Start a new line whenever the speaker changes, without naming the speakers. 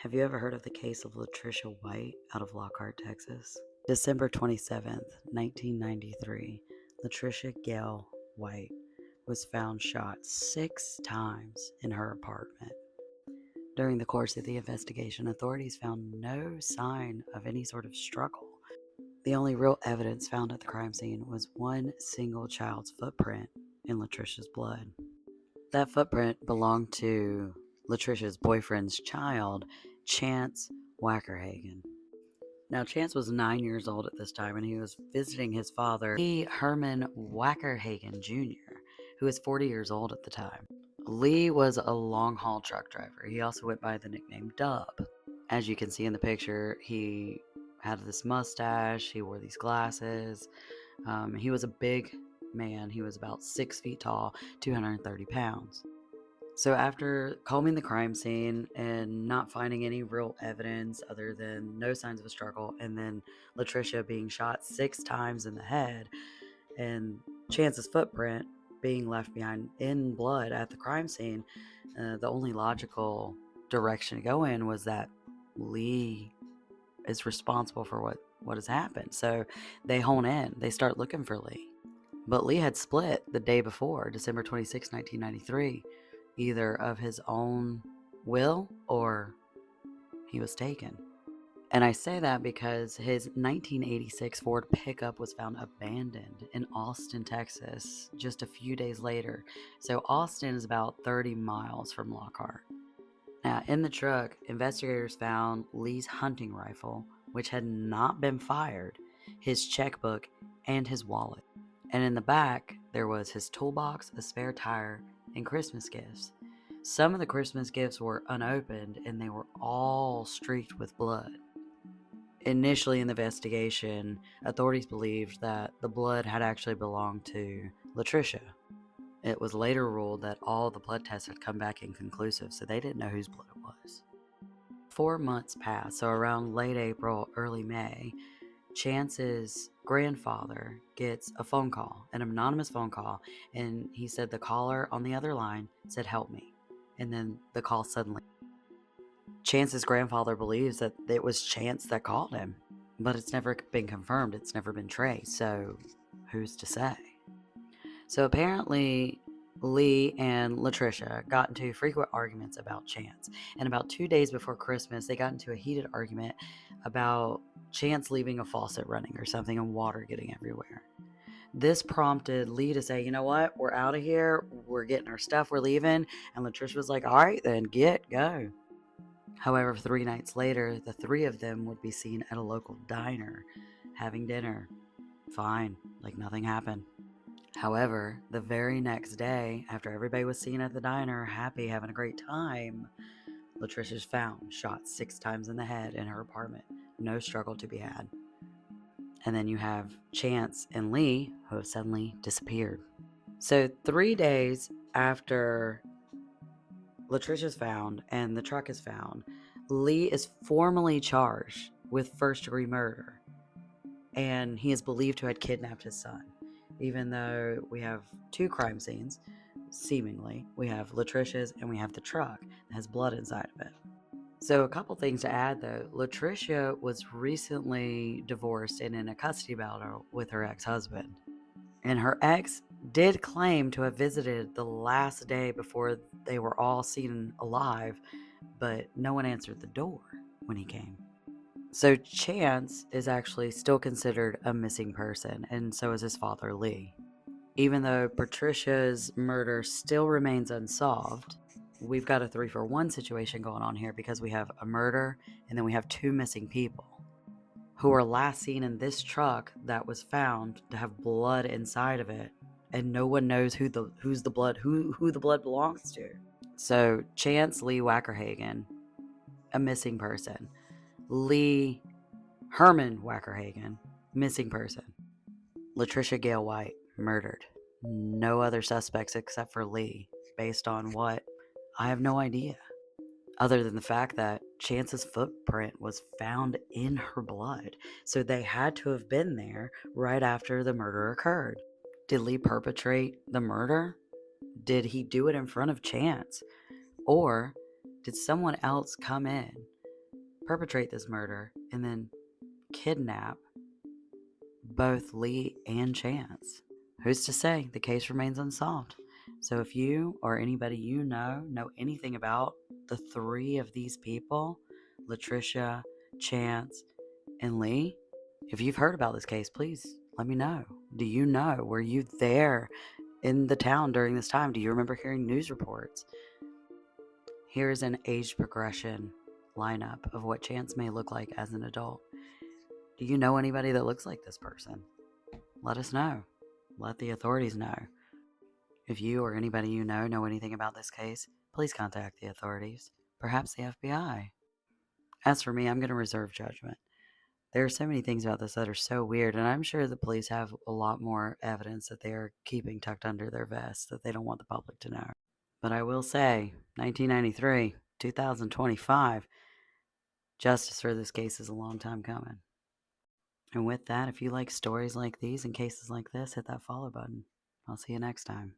Have you ever heard of the case of Latricia White out of Lockhart, Texas? December 27th, 1993, Latricia Gail White was found shot 6 times in her apartment. During the course of the investigation, authorities found no sign of any sort of struggle. The only real evidence found at the crime scene was one single child's footprint in Latricia's blood. That footprint belonged to Latricia's boyfriend's child, Chance Wackerhagen. Now, Chance was 9 years old at this time, and he was visiting his father, Lee Herman Wackerhagen Jr., who was 40 years old at the time. Lee was a long-haul truck driver. He also went by the nickname Dub. As you can see in the picture, he had this mustache, he wore these glasses. He was a big man. He was about 6 feet tall, 230 pounds. So after combing the crime scene and not finding any real evidence other than no signs of a struggle, and then Latricia being shot 6 times in the head, and Chance's footprint being left behind in blood at the crime scene, the only logical direction to go in was that Lee is responsible for what has happened. So they hone in. They start looking for Lee. But Lee had split the day before, December 26, 1993, either of his own will or he was taken. And I say that because his 1986 Ford pickup was found abandoned in Austin, Texas, just a few days later. So Austin is about 30 miles from Lockhart. Now, in the truck, investigators found Lee's hunting rifle, which had not been fired, his checkbook, and his wallet. And in the back, there was his toolbox, a spare tire, and Christmas gifts. Some of the Christmas gifts were unopened, and they were all streaked with blood. Initially in the investigation, authorities believed that the blood had actually belonged to Latricia. It was later ruled that all the blood tests had come back inconclusive, so they didn't know whose blood it was. 4 months passed, so around late April, early May, Chance's grandfather gets a phone call, an anonymous phone call, and he said the caller on the other line said, "Help me." And then the call suddenly. Chance's grandfather believes that it was Chance that called him, but it's never been confirmed. It's never been traced, so who's to say? So apparently, Lee and Latricia got into frequent arguments about Chance. And about 2 days before Christmas, they got into a heated argument about Chance leaving a faucet running or something and water getting everywhere. This prompted Lee to say, "You know what? We're out of here. We're getting our stuff. We're leaving." And Latricia was like, "All right, then go." However, 3 nights later, the three of them would be seen at a local diner having dinner. Fine, like nothing happened. However, the very next day, after everybody was seen at the diner, happy, having a great time, Latricia's found, shot 6 times in the head in her apartment. No struggle to be had. And then you have Chance and Lee, who have suddenly disappeared. So 3 days after Latricia's found and the truck is found, Lee is formally charged with first-degree murder. And he is believed to have kidnapped his son. Even though we have 2 crime scenes, seemingly, we have Latricia's and we have the truck that has blood inside of it. So a couple things to add though. Latricia was recently divorced and in a custody battle with her ex-husband. And her ex did claim to have visited the last day before they were all seen alive, but no one answered the door when he came. So Chance is actually still considered a missing person, and so is his father, Lee. Even though Patricia's murder still remains unsolved, we've got a 3-for-1 situation going on here because we have a murder and then we have 2 missing people who were last seen in this truck that was found to have blood inside of it, and no one knows who the blood belongs to. So Chance Lee Wackerhagen, a missing person. Lee Herman Wackerhagen, missing person. Latricia Gail White, murdered. No other suspects except for Lee, based on what? I have no idea. Other than the fact that Chance's footprint was found in her blood, so they had to have been there right after the murder occurred. Did Lee perpetrate the murder? Did he do it in front of Chance? Or did someone else come in perpetrate this murder and then kidnap both Lee and Chance. Who's to say the case remains unsolved? So if you or anybody you know anything about the three of these people, Latricia, Chance, and Lee, if you've heard about this case, please let me know. Do you know? Were you there in the town during this time? Do you remember hearing news reports? Here's an age progression lineup of what Chance may look like as an adult. Do you know anybody that looks like this person? Let us know. Let the authorities know. If you or anybody you know anything about this case, please contact the authorities, perhaps the FBI. As for me, I'm going to reserve judgment. There are so many things about this that are so weird, and I'm sure the police have a lot more evidence that they are keeping tucked under their vest that they don't want the public to know. But I will say, 1993, 2025, justice for this case is a long time coming. And with that, if you like stories like these and cases like this, hit that follow button. I'll see you next time.